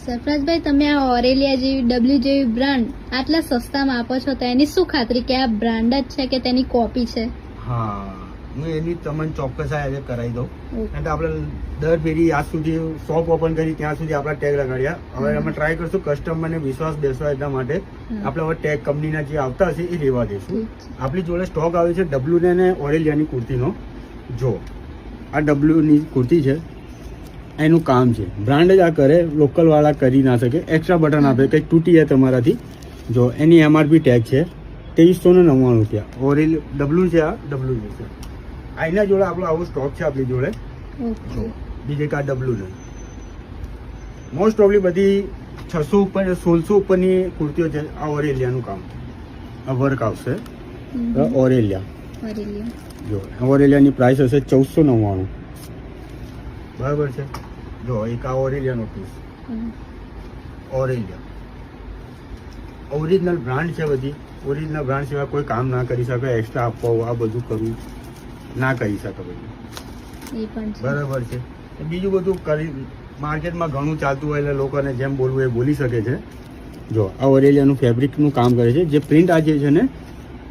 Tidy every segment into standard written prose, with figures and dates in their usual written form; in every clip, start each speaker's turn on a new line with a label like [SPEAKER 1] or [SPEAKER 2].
[SPEAKER 1] સરફરાજભાઈ, તમે આ ઓરેલિયા જેવી ડબલ્યુ જેવી બ્રાન્ડ આટલા સસ્તામાં આપો છો તો એની શું ખાતરી કે આ બ્રાન્ડ જ છે કે તેની કોપી છે?
[SPEAKER 2] હા, હું એની તમને ચોક્કસ આજે કરાવી દઉં. કારણ કે આપણે દર ફેરી આજ સુધી શોપ ઓપન કરી ત્યાં સુધી આપણા ટેગ લગાડ્યા. હવે અમે ટ્રાય કરશું કસ્ટમરને વિશ્વાસ બેસવા એટલા માટે આપણે હવે ટેગ કંપનીના જે આવતા હશે એ લેવા દઈશું. આપણી જોડે સ્ટોક આવે છે ડબલ્યુ ને ઓરેલિયાની કુર્તીનો. જો આ ડબલ્યુ ની કુર્તી છે, એનું કામ છે બ્રાન્ડ જ આ કરે, લોકલ વાળા કરી ના શકે. એક્સ્ટ્રા બટન આપે, કંઈક તૂટી જાય તમારાથી. જો એની MRP ટેગ છે 2399 રૂપિયા. ઓરેલ ડબલ્યુ છે, આ ડબલ્યુ છે. આના જોડે આપણો આવો સ્ટોક છે આપણી જોડે. જો બીજે કા ડબલ્યુ ને મોસ્ટ ઓફલી બધી 600 ઉપર 1600 ઉપરની કુર્તીઓ છે. આ ઓરેલિયાનું કામ, આ વર્ક આવશે ઓરેલિયા. જો ઓરેલિયાની પ્રાઇસ હશે 1499. બરાબર છે. જો એક આ ઓરેલિયાનો પીસ, ઓરેલિયા ઓરિજિનલ બ્રાન્ડ છે. બધી ઓરિજિનલ બ્રાન્ડ સિવાય કોઈ કામ ના કરી શકે. એક્સ્ટ્રા આપવા આ બધું કરવું ના કરી શકે બધું. બરાબર છે. બીજું બધું કરી માર્કેટમાં ઘણું ચાલતું હોય એટલે લોકોને જેમ બોલવું એ બોલી શકે છે. જો આ ઓરેલિયાનું ફેબ્રિકનું કામ કરે છે. જે પ્રિન્ટ આ જે છે ને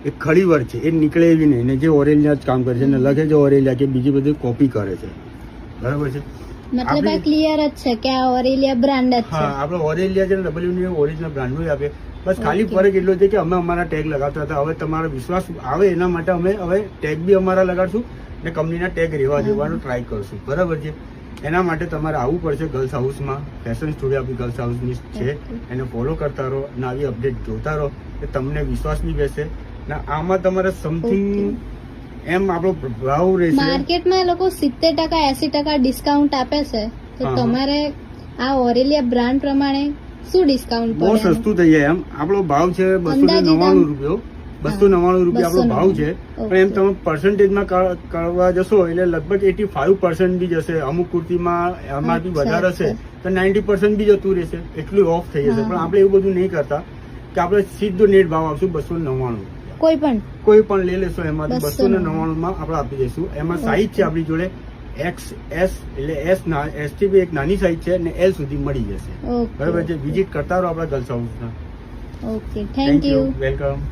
[SPEAKER 2] એ ખડી વર્ક છે, એ નીકળે એવી નહીં. ને જે ઓરેલિયા જ કામ કરે છે ને લખે છે ઓરેલિયા કે બીજી બધી કોપી કરે છે. બરાબર છે.
[SPEAKER 1] મતલબ આ ક્લિયર જ છે કે આ ઓરેલિયા બ્રાન્ડ જ છે.
[SPEAKER 2] હા, આપણે ઓરેલિયા છે ને ડબલ્યુ ની ઓરિજિનલ બ્રાન્ડ નું આપે. બસ ખાલી ફરક એટલો છે કે અમે અમારા ટેગ લગાવતા હતા. હવે તમારો વિશ્વાસ આવે એના માટે અમે હવે ટેગ બી અમારા લગાડશું ને કંપનીના ટેગ રહેવા દેવાનું ટ્રાય કરશું. બરાબર છે. એના માટે તમારે આવવું પડશે ગર્લ્સ હાઉસમાં. ફેશન સ્ટુડિયો આપણી ગર્લ્સ હાઉસની છે. એને ફોલો કરતા રહો અને આવી અપડેટ જોતા રહો કે તમને વિશ્વાસ બી બેસે. ને આમાં તમારે સમથિંગ એમ આપણો ભાવ રહેશે.
[SPEAKER 1] માર્કેટમાં એ લોકો 70% 80% ડિસ્કાઉન્ટ આપે છે, તો તમારે આ ઓરેલિયા બ્રાન્ડ પ્રમાણે શું ડિસ્કાઉન્ટ
[SPEAKER 2] બહુ સસ્તું થઈ જાય. એમ આપણો ભાવ છે 299 રૂપિયા. 299 રૂપિયા આપણો ભાવ છે. પણ એમ તમે પર્સન્ટેજમાં કરવા જશો એટલે લગભગ 85% બી જશે. અમુક કુર્તીમાં એમાંથી વધારે હશે તો 90% બી જતું રહેશે. એટલું ઓફ થઈ જશે. પણ આપણે એવું બધું નહીં કરતા કે આપણે સીધો નેટ ભાવ આપશું 299. કોઈ પણ લઈ લેશો એમાંથી 299 માં આપણે આપી દઈશું. એમાં સાઈઝ છે આપણી જોડે XS એટલે S થી બી એક નાની સાઈઝ છે ને L સુધી મળી જશે. બરાબર છે. વિઝિટ કરતા રહો આપણા ગર્લ્સ હાઉસના.
[SPEAKER 1] Okay, thank you,
[SPEAKER 2] welcome.